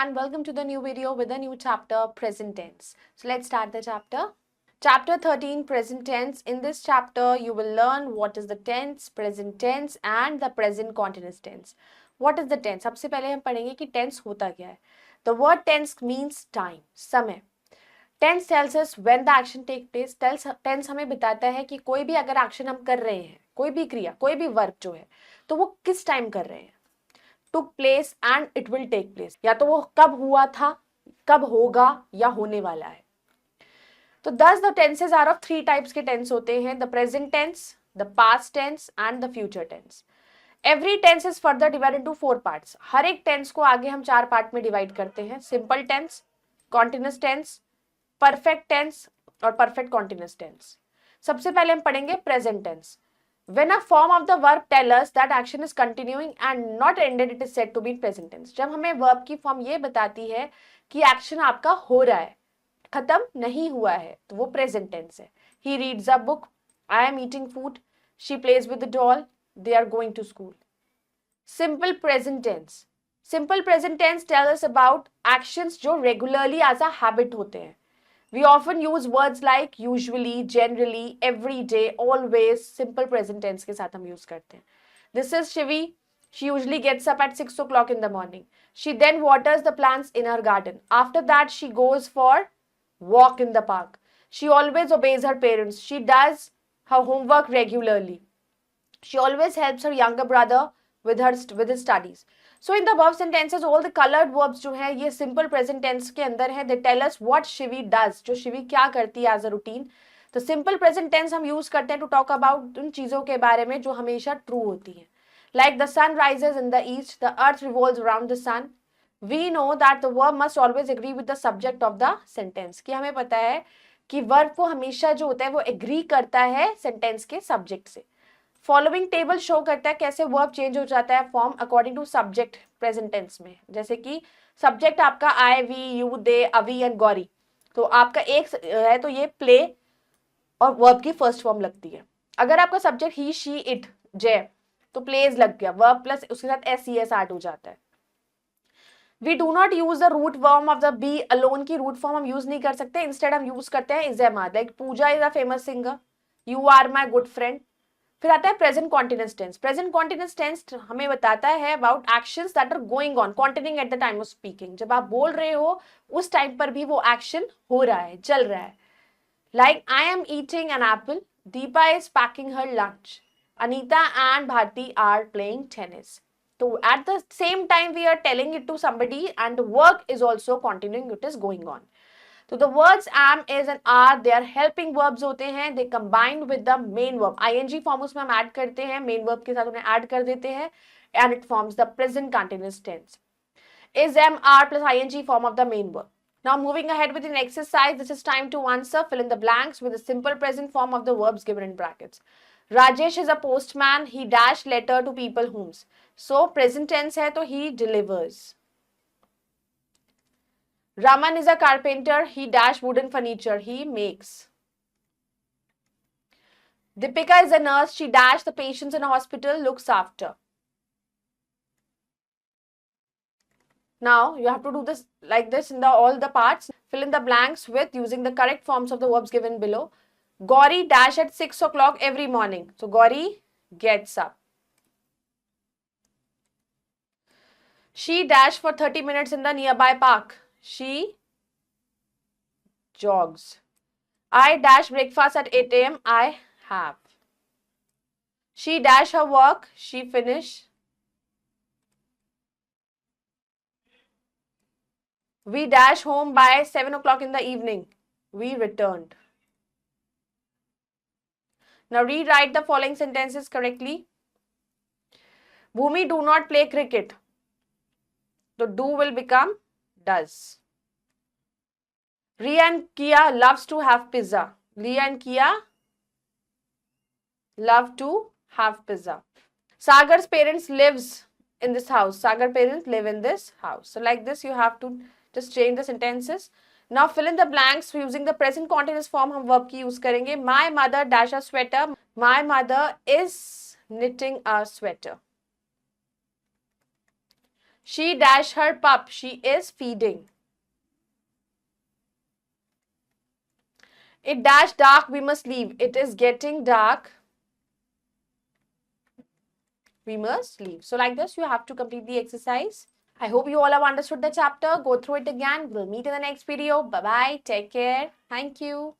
everyone, welcome to the new video with a new chapter, present tense. So let's start the chapter. Chapter 13, present tense. In this chapter, you will learn what is the tense, present tense and the present continuous tense. What is the tense? सबसे पहले हम पढ़ेंगे कि tense होता क्या है. The word tense means time, समय. Tense tells us when the action take place. Tense हमें बताता है कि कोई भी अगर action हम कर रहे हैं, कोई भी क्रिया, कोई भी वर्क जो है, तो वो किस टाइम कर रहे हैं. took place and it will take place, या तो वो कब हुआ था, कब होगा या होने वाला है. तो thus the tenses are of three types के tense होते हैं, the present tense, the past tense and the future tense. Every tense is further divided into four parts. हर एक tense को आगे हम चार पार्ट में डिवाइड करते हैं, simple tense, continuous tense, perfect tense और perfect continuous tense. सबसे पहले हम पढ़ेंगे present tense. When a form of the verb tell us that action is continuing and not ended, it is said to be in present tense. जब हमें verb की form ये बताती है कि action आपका हो रहा है, खत्म नहीं हुआ है, तो वो present tense है. He reads a book. I am eating food. She plays with the doll. They are going to school. Simple present tense. Simple present tense tells us about actions जो regularly as a habit होते हैं. We often use words like usually, generally, every day, always. Simple present tense के साथ हम use करते हैं. This is Shivi. She usually gets up at 6 o'clock in the morning. She then waters the plants in her garden. After that, she goes for walk in the park. She always obeys her parents. She does her homework regularly. She always helps her younger brother with his studies. So in the above sentences, all the colored verbs जो हैं ये simple present tense के अंदर हैं. They tell us what Shivi does. जो शिवी क्या करती है as a routine. तो simple present tense हम use करते हैं to talk about उन चीज़ों के बारे में जो हमेशा true होती हैं. Like the sun rises in the east, the earth revolves around the sun. We know that the verb must always agree with the subject of the sentence. कि हमें पता है कि verb को हमेशा जो होता है वो agree करता है sentence के subject से. फॉलोइंग टेबल शो करता है कैसे वर्ब चेंज हो जाता है form according to subject present tense में. जैसे कि सब्जेक्ट आपका आई, वी, यू, दे, अवी एंड गौरी, तो आपका एक है तो ये प्ले और वर्ब की फर्स्ट फॉर्म लगती है. अगर आपका सब्जेक्ट ही, शी, इट, जय, तो प्लेज लग गया, वर्ब प्लस उसके साथ एस सी एस ऐड हो जाता है. We do not use the root form of the be alone की रूट फॉर्म हम यूज नहीं कर सकते. इंस्टेड हम यूज करते हैं is am are. Like Pooja is a famous singer, you are my good friend. फिर आता है present continuous tense. Present continuous tense हमें बताता है about actions that are going on continuing at the time of speaking. जब आप बोल रहे हो उस टाइम पर भी वो एक्शन हो रहा है, चल रहा है. Like I am eating an apple, Deepa is packing her lunch, Anita and Bharati are playing tennis. तो at the same time we are telling it to somebody and work is also continuing, it is going on. तो the words am, is and are, they are helping verbs होते हैं. They combined with the main verb. ing form उसमें हम add करते हैं, main verb के साथ उन्हें ऐड कर देते हैं and it forms the present continuous tense. Is, am, are plus ing form of the main verb. Now moving ahead with an exercise, this is time to answer. Fill in the blanks with the simple present form of the verbs given in brackets. Rajesh is a postman. He dash letter to people whom's. So present tense है तो he delivers. Raman is a carpenter. He dash wooden furniture. He makes. Deepika is a nurse. She dash the patients in a hospital, looks after. Now you have to do this like this in all the parts. Fill in the blanks with using the correct forms of the verbs given below. Gauri dash at 6 o'clock every morning. So Gauri gets up. She dash for 30 minutes in the nearby park. She jogs. I dash breakfast at 8 a.m. I have. She dash her work. She finish. We dash home by 7 o'clock in the evening. We returned. Now rewrite the following sentences correctly. Bhumi do not play cricket. So do will become does. Riya and Kia loves to have pizza. Riya and Kia love to have pizza. Sagar's parents lives in this house. Sagar parents live in this house. So like this you have to just change the sentences. Now fill in the blanks using the present continuous form. हम verb की use करेंगे. My mother dash a sweater. My mother is knitting a sweater. She dash her pup. She is feeding. It dash dark. We must leave. It is getting dark. We must leave. So like this, you have to complete the exercise. I hope you all have understood the chapter. Go through it again. We'll meet in the next video. Bye-bye. Take care. Thank you.